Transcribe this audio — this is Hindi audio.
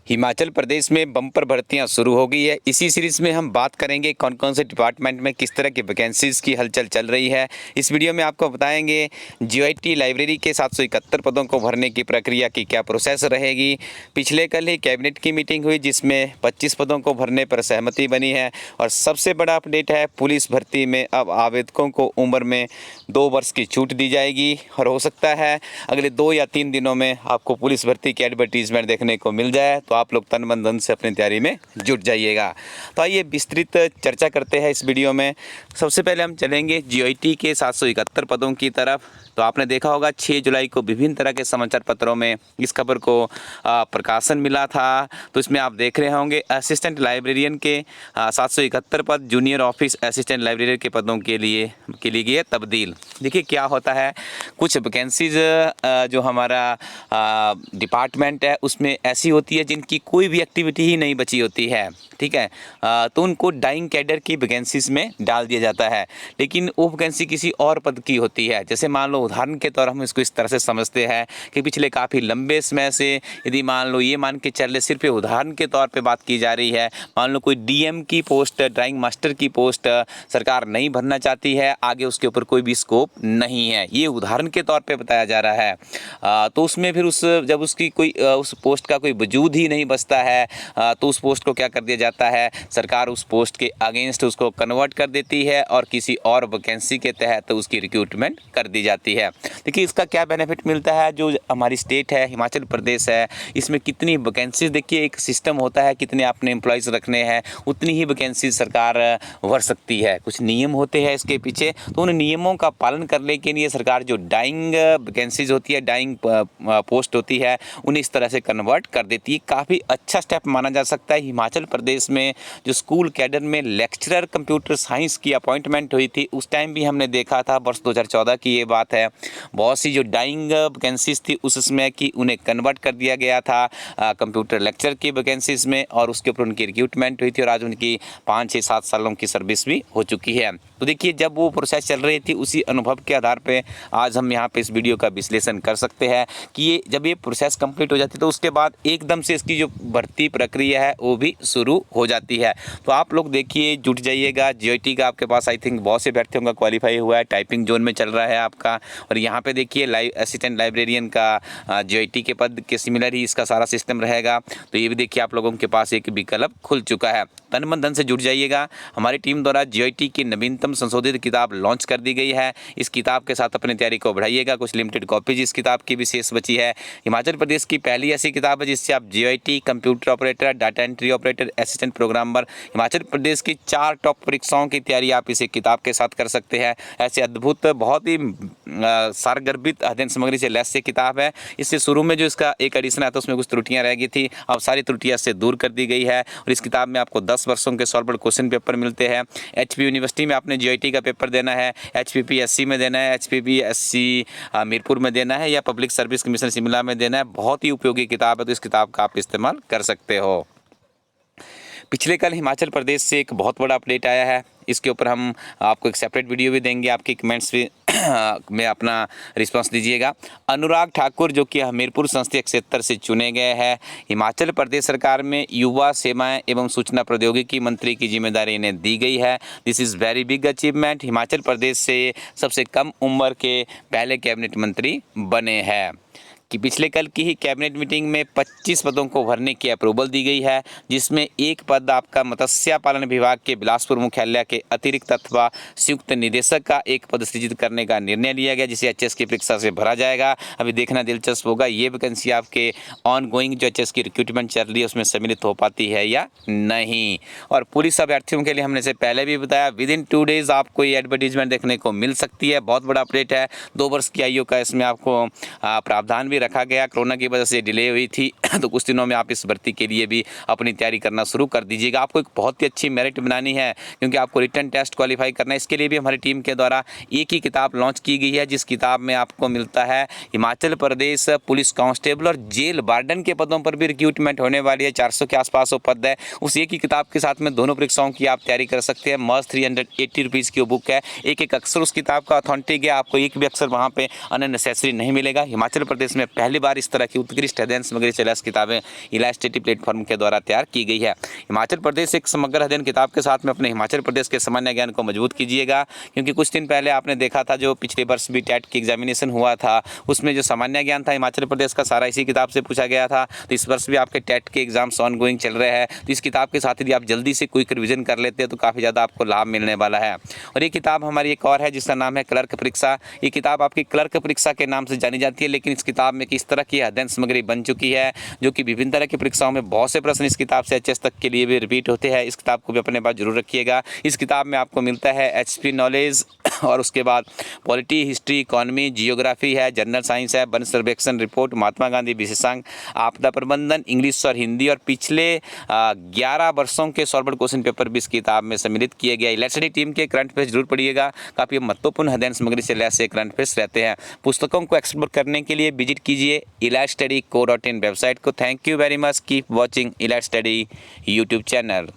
हिमाचल प्रदेश में बम्पर भर्तियां शुरू हो गई है। इसी सीरीज में हम बात करेंगे कौन कौन से डिपार्टमेंट में किस तरह की वैकेंसीज की हलचल चल रही है। इस वीडियो में आपको बताएंगे जीआईटी लाइब्रेरी के 771 पदों को भरने की प्रक्रिया की क्या प्रोसेस रहेगी। पिछले कल ही कैबिनेट की मीटिंग हुई जिसमें 25 पदों को भरने पर सहमति बनी है। और सबसे बड़ा अपडेट है, पुलिस भर्ती में अब आवेदकों को उम्र में 2 वर्ष की छूट दी जाएगी और हो सकता है अगले 2 या 3 दिनों में आपको पुलिस भर्ती की एडवर्टीजमेंट देखने को मिल जाए। तो आप लोग तन मन धन से अपनी तैयारी में जुट जाइएगा। तो आइए विस्तृत चर्चा करते हैं इस वीडियो में। सबसे पहले हम चलेंगे जीआईटी के 771 पदों की तरफ। तो आपने देखा होगा 6 जुलाई को विभिन्न तरह के समाचार पत्रों में इस खबर को प्रकाशन मिला था। तो इसमें आप देख रहे होंगे असिस्टेंट लाइब्रेरियन के 771 पद, जूनियर ऑफिस असिस्टेंट लाइब्रेरियन के पदों के लिए गई तब्दील। देखिए क्या होता है, कुछ वैकेंसीज जो हमारा डिपार्टमेंट है उसमें ऐसी होती है जिनकी कोई भी एक्टिविटी ही नहीं बची होती है, ठीक है। तो उनको डाइंग कैडर की वैकेंसीज में डाल दिया जाता है, लेकिन वो वैकेंसी किसी और पद की होती है। जैसे मान लो उदाहरण के तौर हम इसको इस तरह से समझते हैं कि पिछले काफ़ी लंबे समय से यदि मान लो ये मान के चल रहे, सिर्फ उदाहरण के तौर पे बात की जा रही है, मान लो कोई डीएम की पोस्ट, ड्राइंग मास्टर की पोस्ट सरकार नहीं भरना चाहती है, आगे उसके ऊपर कोई भी स्कोप नहीं है, ये उदाहरण के तौर पे बताया जा रहा है। तो उसमें फिर जब उसकी कोई उस पोस्ट का कोई वजूद ही नहीं बचता है, तो उस पोस्ट को क्या कर दिया जाता है, सरकार उस पोस्ट के अगेंस्ट उसको कन्वर्ट कर देती है और किसी और वैकेंसी के तहत उसकी रिक्रूटमेंट कर दी जाती है। देखिए इसका क्या बेनिफिट मिलता है, जो हमारी स्टेट है हिमाचल प्रदेश है, इसमें कितनी वैकेंसीज, देखिए एक सिस्टम होता है, कितने आपने एम्प्लॉयज़ रखने हैं उतनी ही वैकेंसीज सरकार भर सकती है। कुछ नियम होते हैं इसके पीछे, तो उन नियमों का पालन करने के लिए सरकार जो डाइंग वैकेंसीज होती है, डाइंग पोस्ट होती है, उन्हें इस तरह से कन्वर्ट कर देती है। काफ़ी अच्छा स्टेप माना जा सकता है। हिमाचल प्रदेश में जो स्कूल कैडर में लेक्चरर कंप्यूटर साइंस की अपॉइंटमेंट हुई थी, उस टाइम भी हमने देखा था, वर्ष 2014 की ये बात है, बहुत सी जो डाइंग वैकेंसीज थी उसमें कि उन्हें कन्वर्ट कर दिया गया था कंप्यूटर लेक्चर की वैकेंसीज में, और उसके ऊपर उनकी रिक्रूटमेंट हुई थी और आज उनकी 5, 6, 7 सालों की सर्विस भी हो चुकी है। तो देखिए जब वो प्रोसेस चल रही थी उसी अनुभव के आधार पे आज हम यहाँ पे इस वीडियो का विश्लेषण कर सकते हैं कि ये जब ये प्रोसेस कंप्लीट हो जाती है तो उसके बाद एकदम से इसकी जो भर्ती प्रक्रिया है वो भी शुरू हो जाती है। तो आप लोग देखिए जुट जाइएगा। जीआईटी का आपके पास आई थिंक बहुत से अभ्यर्थी होंगे, क्वालिफाई हुआ है, टाइपिंग जोन में चल रहा है आपका। और यहाँ पे देखिए असिस्टेंट लाइब्रेरियन का जीआईटी के पद के सिमिलर ही इसका सारा सिस्टम रहेगा। तो ये भी देखिए आप लोगों के पास एक विकल्प खुल चुका है। तन मन धन से जुट जाइएगा। हमारी टीम द्वारा जीआईटी की नवीनतम संशोधित किताब लॉन्च कर दी गई है। इस किताब के साथ अपनी तैयारी को बढ़ाइएगा। कुछ लिमिटेड कॉपीज इस किताब की भी शेष बची है। हिमाचल प्रदेश की पहली ऐसी किताब है जिससे आप GIT, computer operator, data entry operator, assistant programmer, Himachal Pradesh की 4 टॉप परीक्षाओं की तैयारी आप इस किताब के साथ कर सकते हैं। ऐसे अद्भुत, बहुत ही सारगर्भित अध्ययन सामग्री से लैस ये किताब है। इससे शुरू में जो इसका एक एडिशन आता है उसमें कुछ त्रुटियां रह गई थी, अब सारी त्रुटियां से दूर कर दी गई है। और इस किताब में आपको 10 वर्षों के सॉल्व्ड क्वेश्चन पेपर मिलते हैं। एचपी यूनिवर्सिटी में आपने जीआईटी का पेपर देना है, एचपीपीएससी में देना है, एचपीपीएससी मीरपुर में देना है, या पब्लिक सर्विस कमीशन शिमला में देना है। बहुत ही उपयोगी किताब है, तो इस किताब का आप इस्तेमाल कर सकते हो। पिछले कल हिमाचल प्रदेश से एक बहुत बड़ा अपडेट आया है, इसके ऊपर हम आपको एक सेपरेट वीडियो भी देंगे, आपकी कमेंट्स भी में अपना रिस्पांस दीजिएगा। अनुराग ठाकुर जो कि हमीरपुर संसदीय क्षेत्र से चुने गए हैं, हिमाचल प्रदेश सरकार में युवा सेवाएं एवं सूचना प्रौद्योगिकी मंत्री की जिम्मेदारी इन्हें दी गई है। This is very big achievement. Himachal Pradesh से सबसे कम उम्र के पहले कैबिनेट मंत्री बने हैं। कि पिछले कल की ही कैबिनेट मीटिंग में 25 पदों को भरने की अप्रूवल दी गई है, जिसमें एक पद आपका मत्स्य पालन विभाग के बिलासपुर मुख्यालय के अतिरिक्त अथवा संयुक्त निदेशक का एक पद सृजित करने का निर्णय लिया गया, जिसे एचएस की परीक्षा से भरा जाएगा। अभी देखना दिलचस्प होगा ये वैकेंसी आपके ऑन गोइंग जो एचएस की रिक्रूटमेंट चल रही है उसमें सम्मिलित हो पाती है या नहीं। और पुलिस अभ्यर्थियों के लिए हमने से पहले भी बताया, विद इन 2 डेज आपको ये एडवर्टीजमेंट देखने को मिल सकती है। बहुत बड़ा अपडेट है। 2 वर्ष की आयु का इसमें आपको प्रावधान भी रखा गया, कोरोना की वजह से डिले हुई थी तो कुछ दिनों में आप इस भर्ती के लिए भी अपनी तैयारी करना शुरू कर दीजिएगा। आपको एक बहुत ही अच्छी मेरिट बनानी है क्योंकि आपको रिटन टेस्ट क्वालिफाई करना है। इसके लिए भी हमारी टीम के द्वारा एक ही किताब लॉन्च की गई है, जिस किताब में आपको मिलता है हिमाचल प्रदेश पुलिस कांस्टेबल और जेल वार्डन के पदों पर भी रिक्रूटमेंट होने वाली है। 400 के आसपास वो पद है। उस एक ही किताब के साथ में दोनों परीक्षाओं की आप तैयारी कर सकते हैं। मस्त 380 रुपीज़ की वो बुक है। एक एक अक्षर उस किताब का ऑथेंटिक है, आपको एक भी अक्षर वहाँ पे अननेसेसरी नहीं मिलेगा। हिमाचल प्रदेश में पहली बार इस तरह की उत्कृष्ट अध्ययन सामग्री से लैस प्लस किताबें इलाइट स्टडी प्लेटफॉर्म के द्वारा तैयार की गई है। हिमाचल प्रदेश एक समग्र अध्ययन किताब के साथ में अपने हिमाचल प्रदेश के सामान्य ज्ञान को मजबूत कीजिएगा, क्योंकि कुछ दिन पहले आपने देखा था जो पिछले वर्ष भी टेट की एग्जामिनेशन हुआ था, उसमें जो सामान्य ज्ञान था हिमाचल प्रदेश का सारा इसी किताब से पूछा गया था। तो इस वर्ष भी आपके टेट के एग्जाम्स ऑन गोइंग चल रहे हैं, तो इस किताब के साथ यदि आप जल्दी से क्विक रिवीजन कर लेते हैं तो काफ़ी ज़्यादा आपको लाभ मिलने वाला है। और ये किताब हमारी एक और है जिसका नाम है क्लर्क परीक्षा। ये किताब आपकी क्लर्क परीक्षा के नाम से जानी जाती है, लेकिन इस किताब में किस तरह की अध्ययन सामग्री बन चुकी है, जो कि विभिन्न तरह की परीक्षाओं में बहुत से प्रश्न इस किताब से एचएस तक के लिए भी रिपीट होते हैं। इस किताब को भी अपने पास जरूर रखिएगा। इस किताब में आपको मिलता है एचपी नॉलेज, और उसके बाद पॉलिटी, हिस्ट्री, इकोनॉमी, जियोग्राफी है, जनरल साइंस है, वन सर्वेक्षण रिपोर्ट, महात्मा गांधी विशेषांक, आपदा प्रबंधन, इंग्लिश और हिंदी, और पिछले 11 वर्षों के सॉल्व्ड क्वेश्चन पेपर भी इस किताब में सम्मिलित किए गए। इलाइट स्टडी टीम के करंट अफेयर्स जरूर पढ़िएगा, काफ़ी महत्वपूर्ण अध्ययन सामग्री से लैस करंट अफेयर्स रहते हैं। पुस्तकों को एक्सप्लोर करने के लिए विजिट कीजिए elitestudy.co.in वेबसाइट को। Thank you very much, keep watching elite study YouTube channel.